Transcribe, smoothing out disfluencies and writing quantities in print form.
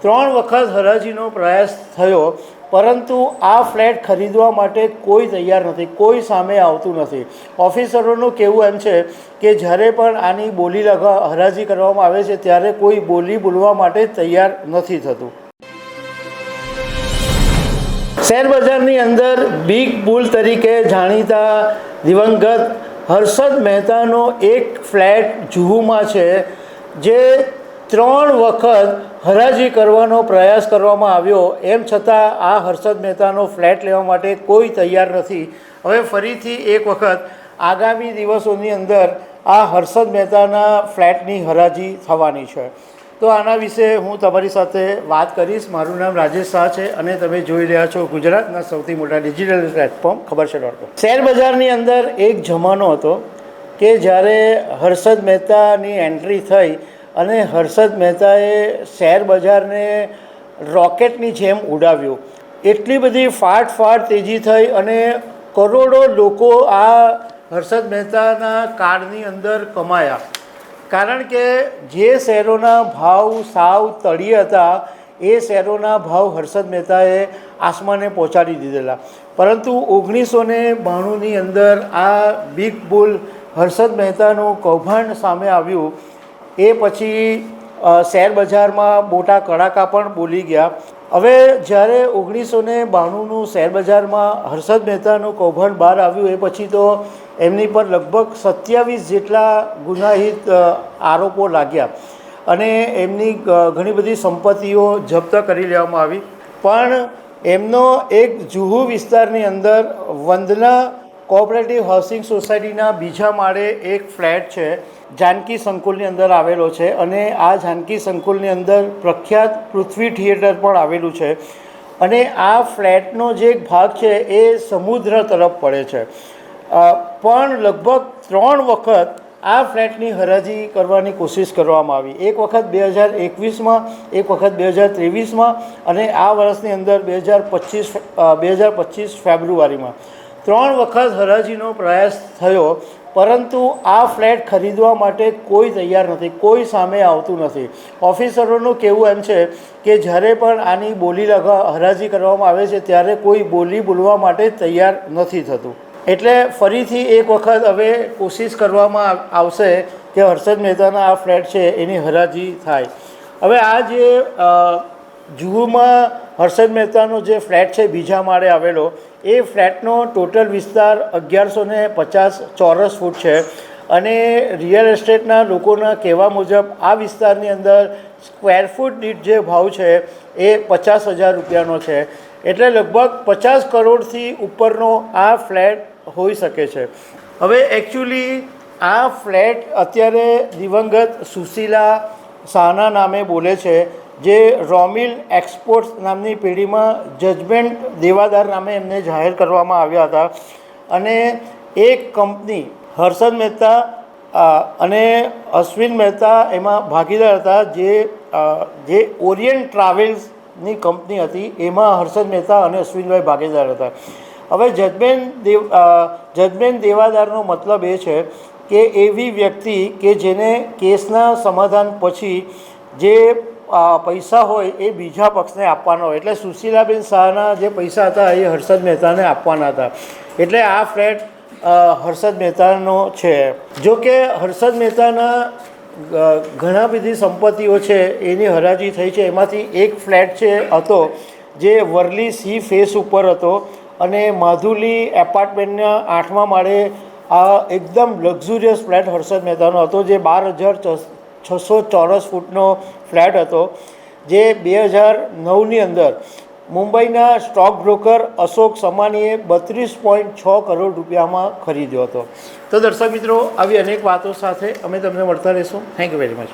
3 વખત હરાજીનો પ્રયાસ થયો, પરંતુ આ ફ્લેટ ખરીદવા માટે કોઈ તૈયાર નથી, કોઈ સામે આવતું નથી. ઓફિસરોનું કહેવું એમ છે કે જ્યારે પણ આની બોલી હરાજી કરવામાં આવે છે ત્યારે કોઈ બોલી બોલવા માટે તૈયાર નથી થતું. શેરબજારની અંદર બિગ બુલ તરીકે જાણીતા દિવંગત હર્ષદ મહેતાનો એક ફ્લેટ જુહુમાં છે, જે 3 વખત હરાજી કરવાનો પ્રયાસ કરવામાં આવ્યો. એમ છતાં આ હર્ષદ મહેતાનો ફ્લેટ લેવા માટે કોઈ તૈયાર નથી. હવે ફરીથી એક વખત આગામી દિવસોની અંદર આ હર્ષદ મહેતાના ફ્લેટની હરાજી થવાની છે. તો આના વિશે હું તમારી સાથે વાત કરીશ. મારું નામ રાજેશ શાહ છે અને તમે જોઈ રહ્યા છો ગુજરાતના સૌથી મોટા ડિજિટલ પ્લેટફોર્મ ખબરછે.com. શેરબજારની અંદર એક જમાનો હતો કે જ્યારે હર્ષદ મહેતાની એન્ટ્રી થઈ અને હર્ષદ મહેતાએ શેરબજારને રોકેટની જેમ ઉડાવ્યું. એટલી બધી ફાટ તેજી થઈ અને કરોડો લોકો આ હર્ષદ મહેતાના કાળની અંદર કમાયા. કારણ કે જે શેરોના ભાવ સાવ તળિયે હતા એ શેરોના ભાવ હર્ષદ મહેતાએ આસમાને પહોંચાડી દીધેલા. પરંતુ 1992ની અંદર આ બિગ બુલ હર્ષદ મહેતાનું કૌભાંડ સામે આવ્યું. એ પછી શેરબજારમાં મોટા કડાકા પણ બોલી ગયા. હવે જ્યારે 1992નું શેરબજારમાં હર્ષદ મહેતાનું કૌભાંડ બહાર આવ્યું એ પછી તો એમની પર લગભગ 27 જેટલા ગુનાહિત આરોપો લાગ્યા અને એમની ઘણી બધી સંપત્તિઓ જપ્ત કરી લેવામાં આવી. પણ એમનો એક જુહુ વિસ્તારની અંદર વંદના કોઓપરેટિવ હાઉસિંગ સોસાયટીના બીજા માળે એક ફ્લેટ છે, જાનકી સંકુલની અંદર આવેલો છે. અને આ જાનકી સંકુલની અંદર પ્રખ્યાત પૃથ્વી થિયેટર પણ આવેલું છે. અને આ ફ્લેટનો જે એક ભાગ છે એ સમુદ્ર તરફ પડે છે. પણ લગભગ 3 વખત આ ફ્લેટની હરાજી કરવાની કોશિશ કરવામાં આવી. એક વખત 2021માં, એક વખત 2023માં અને આ વર્ષની અંદર 2025 ફેબ્રુઆરીમાં 3 વખત હરાજીનો પ્રયાસ થયો, પરંતુ આ ફ્લેટ ખરીદવા માટે કોઈ તૈયાર નથી, કોઈ સામે આવતું નથી. ઓફિસરોનું કહેવું એમ છે કે જ્યારે પણ આની બોલી હરાજી કરવામાં આવે છે ત્યારે કોઈ બોલી બોલવા માટે તૈયાર નથી થતું. એટલે ફરીથી એક વખત હવે કોશિશ કરવામાં આવશે કે હર્ષદ મહેતાના આ ફ્લેટ છે એની હરાજી થાય. હવે આ જે જુહુમાં હર્ષદ મહેતાનો જે ફ્લેટ છે બીજા માળે આવેલો, એ ફ્લેટનો ટોટલ વિસ્તાર 1150 ચોરસ ફૂટ છે. અને રિયલ એસ્ટેટના લોકોના કહેવા મુજબ આ વિસ્તારની અંદર સ્ક્વેર ફૂટ દીઠ જે ભાવ છે એ 50,000 રૂપિયાનો છે. એટલે લગભગ 50 કરોડથી ઉપરનો આ ફ્લેટ હોઈ શકે છે. હવે એકચ્યુઅલી આ ફ્લેટ અત્યારે દિવંગત સુશીલા શાહના નામે બોલે છે, જે રોમિલ એક્સપોર્ટ્સ નામની પેઢીમાં જજમેન્ટ દેવાદાર નામે એમને જાહેર કરવામાં આવ્યા હતા. અને એક કંપની હર્ષદ મહેતા અને અશ્વિન મહેતા એમાં ભાગીદાર હતા. જે ઓરિયન્ટ ટ્રાવેલ્સની કંપની હતી એમાં હર્ષદ મહેતા અને અશ્વિનભાઈ ભાગીદાર હતા. હવે જજમેન્ટ દેવાદારનો મતલબ એ છે કે એવી વ્યક્તિ કે જેને કેસના સમાધાન પછી જે પૈસા હોય એ બીજા પક્ષને આપવાના હોય. એટલે સુશીલાબેન શાહના જે પૈસા હતા એ હર્ષદ મહેતાને આપવાના હતા. એટલે આ ફ્લેટ હર્ષદ મહેતાનો છે. જો કે હર્ષદ મહેતાના ઘણા બધી સંપત્તિઓ છે એની હરાજી થઈ છે. એમાંથી એક ફ્લેટ હતો જે વર્લી સી ફેસ ઉપર હતો અને માધુલી એપાર્ટમેન્ટના 8મા માળે આ એકદમ લક્ઝુરિયસ ફ્લેટ હર્ષદ મહેતાનો હતો, જે 12,600 ચોરસ ફૂટનો ફ્લેટ હતો, જે 2009ની અંદર મુંબઈના સ્ટોક બ્રોકર અશોક સમાનીએ 32.6 કરોડ રૂપિયામાં ખરીદ્યો હતો. તો દર્શક મિત્રો, આવી અનેક વાતો સાથે અમે તમને મળતા રહીશું. Thank you very much.